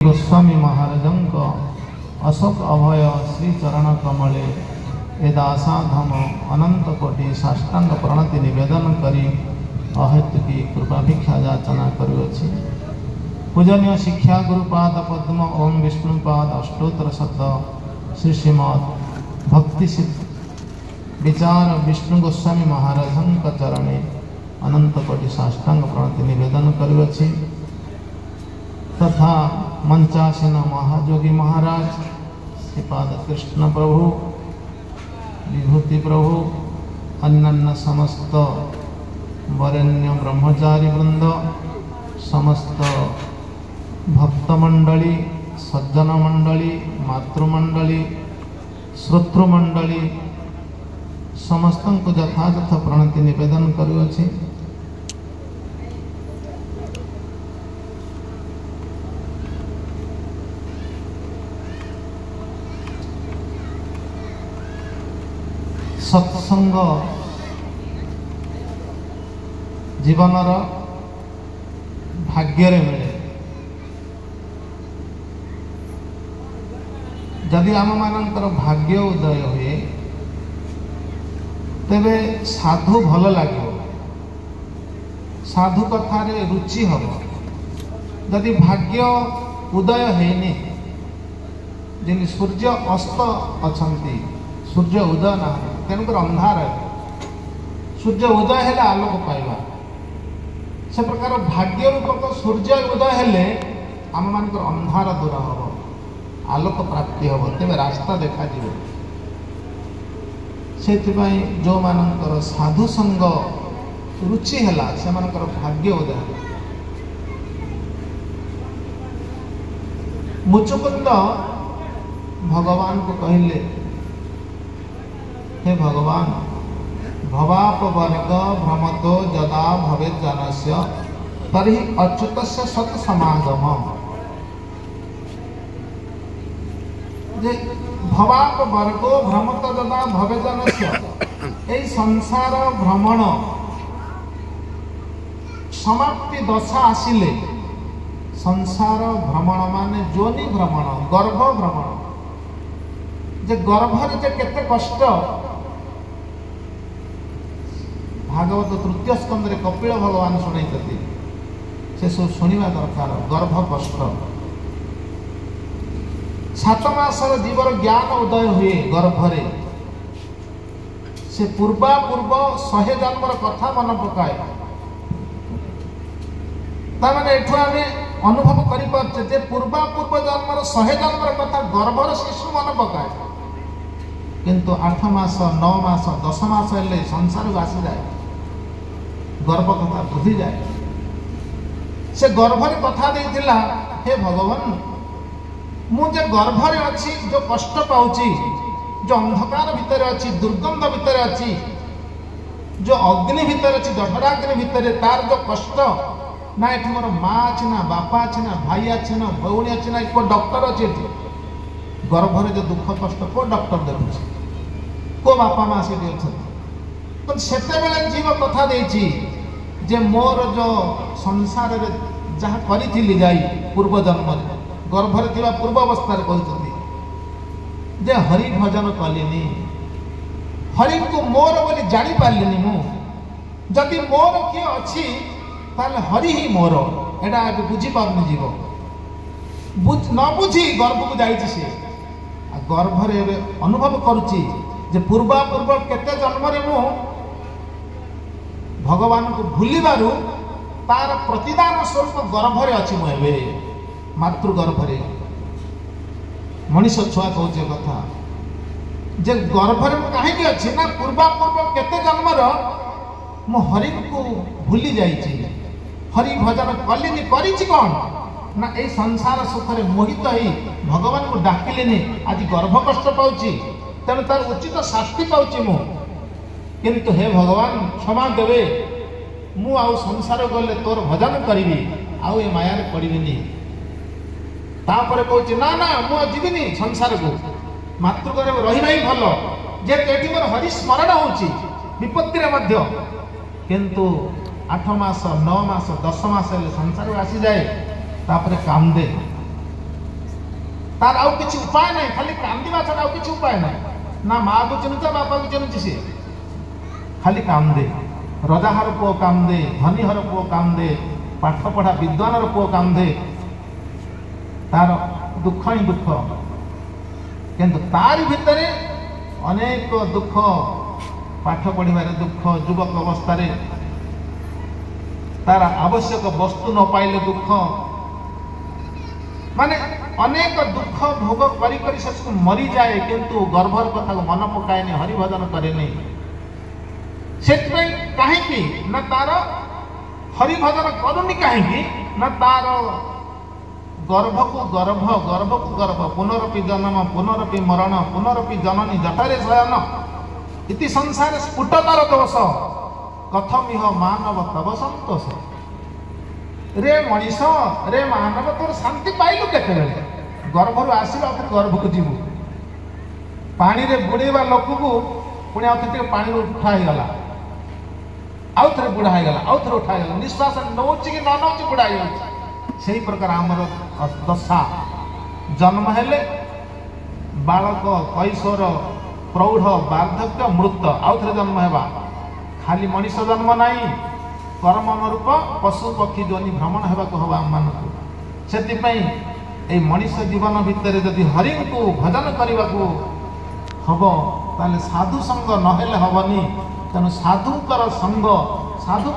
गोस्वामी महाराजंक अशोक अभय श्री चरण कमले ए दासाधम अनंत कोटि साष्टांग प्रणति निवेदन करी अहेतुकी कृपा भिक्षा याचना करुअछि। पूजनीय शिक्षा गुरुपाद पद्म ओम विष्णुपाद अष्टोत्तर शब्द श्री श्रीमद भक्ति सिद्ध विचार विष्णु गोस्वामी महाराजंक चरणे अनंत कोटि साष्टांग प्रणति निवेदन करुअछि। तथा मंचासीन महायोगी महाराज श्रीपाद कृष्ण प्रभु विभूति प्रभु अन्यान्य समस्त वरेण्य ब्रह्मचारी वृंद समस्त भक्तमंडली सज्जन मंडली मातृमंडली श्रोतृमंडली समस्त को यथायथ प्रणति निवेदन करुअछि। सत्संग जीवनर भाग्य मिले। जदि आम मानकर भाग्य उदय हुए तेबे साधु भल लगे, साधु कथार रुचि हम। जदि भाग्य उदय है जिन सूर्य अस्त अछंती सूर्य उदय ना तेणुक अंधार है। सूर्य उदय हेले आलोक पाइबा से प्रकार भाग्य रूपक सूर्य उदय हेले आम मानकर अंधार दूर हम आलोक प्राप्ति हम तेरे रास्ता देखा जीव। से जो मानकर साधु संग रुचि है से मानकर भाग्य उदय। मुचुकुंद भगवान को कहले, हे भगवान भवाप वर्ग भ्रमतो जदा भवे जनस्य तर्हि अच्युतस्य सत समागम। जे भवाप वर्गो भ्रमतो जदा भवे जनस्य ए संसार भ्रमण समाप्ति दशा आसिले संसार भ्रमण माने जोनि भ्रमण गर्भ भ्रमण जे गर्भर जे केते कष्ट भागवत तृतीय स्कंद रे कपिल भगवान शुणाई से सब शुणा दरकार। गर्भ कष्ट 7 मासर जीवर ज्ञान उदय हुए गर्भरे से पूर्वा पूर्व 100 जन्मर कथा मन पकाए। ताने एठो आमे अनुभव करि परछे जे पूर्वा पूर्व जन्मर 100 जन्मर कथा गर्भर शिशु मन पकाए। किंतु 8 मास 9 मास 10 मास हेले संसार को आसी जाए, गर्भ कथा बुझी जाए। से गर्भर कथा देथिला, हे भगवान मुझे गर्भरे अच्छी जो कष्ट पाउची, जो अंधकार भितर अच्छी दुर्गंध भितर अच्छी जो अग्नि भितर अच्छी जठराग्नि भितर तार जो कष्ट ना एठी मोर माँ अच्छी ना बापा अच्छी ना भाई अच्छी ना भौणी अच्छी ना को डॉक्टर अच्छी गर्भरे जो दुख कष्ट को डॉक्टर देखुଛି को बापा माँ से तो सेते बेले जीव कथा देछि जे मोर जो संसार रे जहाँ करी जाई पूर्व जन्म गर्भरे थिबा पूर्व अवस्था रे कहउछथि जे हरि भजन कलिनी हरि को मोर बोली जानी पारलिनी मु जदि मोर किए अछि ताले हरि ही मोर एटा बुझी पारनी जीव बुझ न बुझी गर्भ को जाइछि से गर्भरे अनुभव करुछि जे पूर्वा पूर्व केते जन्म रे मु भगवान को भूलिबारु तार प्रतिदान स्वरूप गर्भरे अछि मु एबे मातृ गर्भरे मनीष छुआ कहूचे कथा जे गर्भरे मु काहे कि अछि ना पूर्वा पूर्व केते जन्मर मु हरि को भूली जाइछि हरि भजन कलिनी करिछि कोन ना ए संसार सुखरे मोहित होई भगवान को डाकिलेनी आज गर्भ कष्ट पाउछि तेणु तार उचित शास्ति पाउछि मु। किंतु हे भगवान क्षमा देवे मु आउ संसार गले तोर भजन करिवि आउ ए माया रे पड़िबिनी। तापर कहूछि ना ना मु जीविनी संसार को मातृगर रहिबा ही भलो जे एठी मोर हरि स्मरण होछि विपत्ति रे मध्य। किंतु 8 मास 9 मास 10 मास हेले संसार आसी जाए तापर कांदे तार आउ किसी उपाय नहीं, खाली कांदिबा छड़ा आउ किसी उपाय नहीं। ना माँ को चिन्हुचा बापा को चिन्हुची सी खाली कांदे। रजाहर पुओ कांदे, धनीहर पुओ कांदे, पाठ पढ़ा विद्वान पुओ कांदे, तार दुख ही दुख। किंतु तार भितर अनेक दुख, पाठ पढ़िबार दुख, युवक अवस्था तार आवश्यक वस्तु न पाइले दुख, माने अनेक दुख भोग करी करी से मरी जाए, किंतु गर्भर कथा को मन पकाए, हरिभजन करे नहीं। कहीं ना तार हरिभजन करूनी, कहीं ना तार गर्भ को गर्भ, गर्भ को गर्भ, पुनरपि जन्म पुनरपि मरण, पुनरपि जननी जठरे शयन इति संसार स्फुटतर दोष, कथम इह मानव तब संतोष। रे मनीष, रे मानव, तोर शांति पाइलु केते बेले? गर्भरु आसिला फिर गर्भ को जीवु, पानी रे बुड़ेवा लोक को पुणी आउ पानी उठा ही गला, आउ थे बुढ़ा हो गला, आउ थे उठा गला, निश्वास नौची कि न नौची बुढ़ा हो। से प्रकार आमर दशा, जन्म हेले बालक, कैशोर, प्रौढ़, वार्धक्य, मृत, आउ थे जन्म हेबा। खाली मनीष जन्म नहीं, कर्म अनुरूप पशु पक्षी जोनि भ्रमण हेबाको हबा आममानकु। सेतिपई ए मनीष जीवन भितर जदि हरि को भजन करने हम ताले साधु संग नहेले हबनी। तेणु साधुकर संग, साधु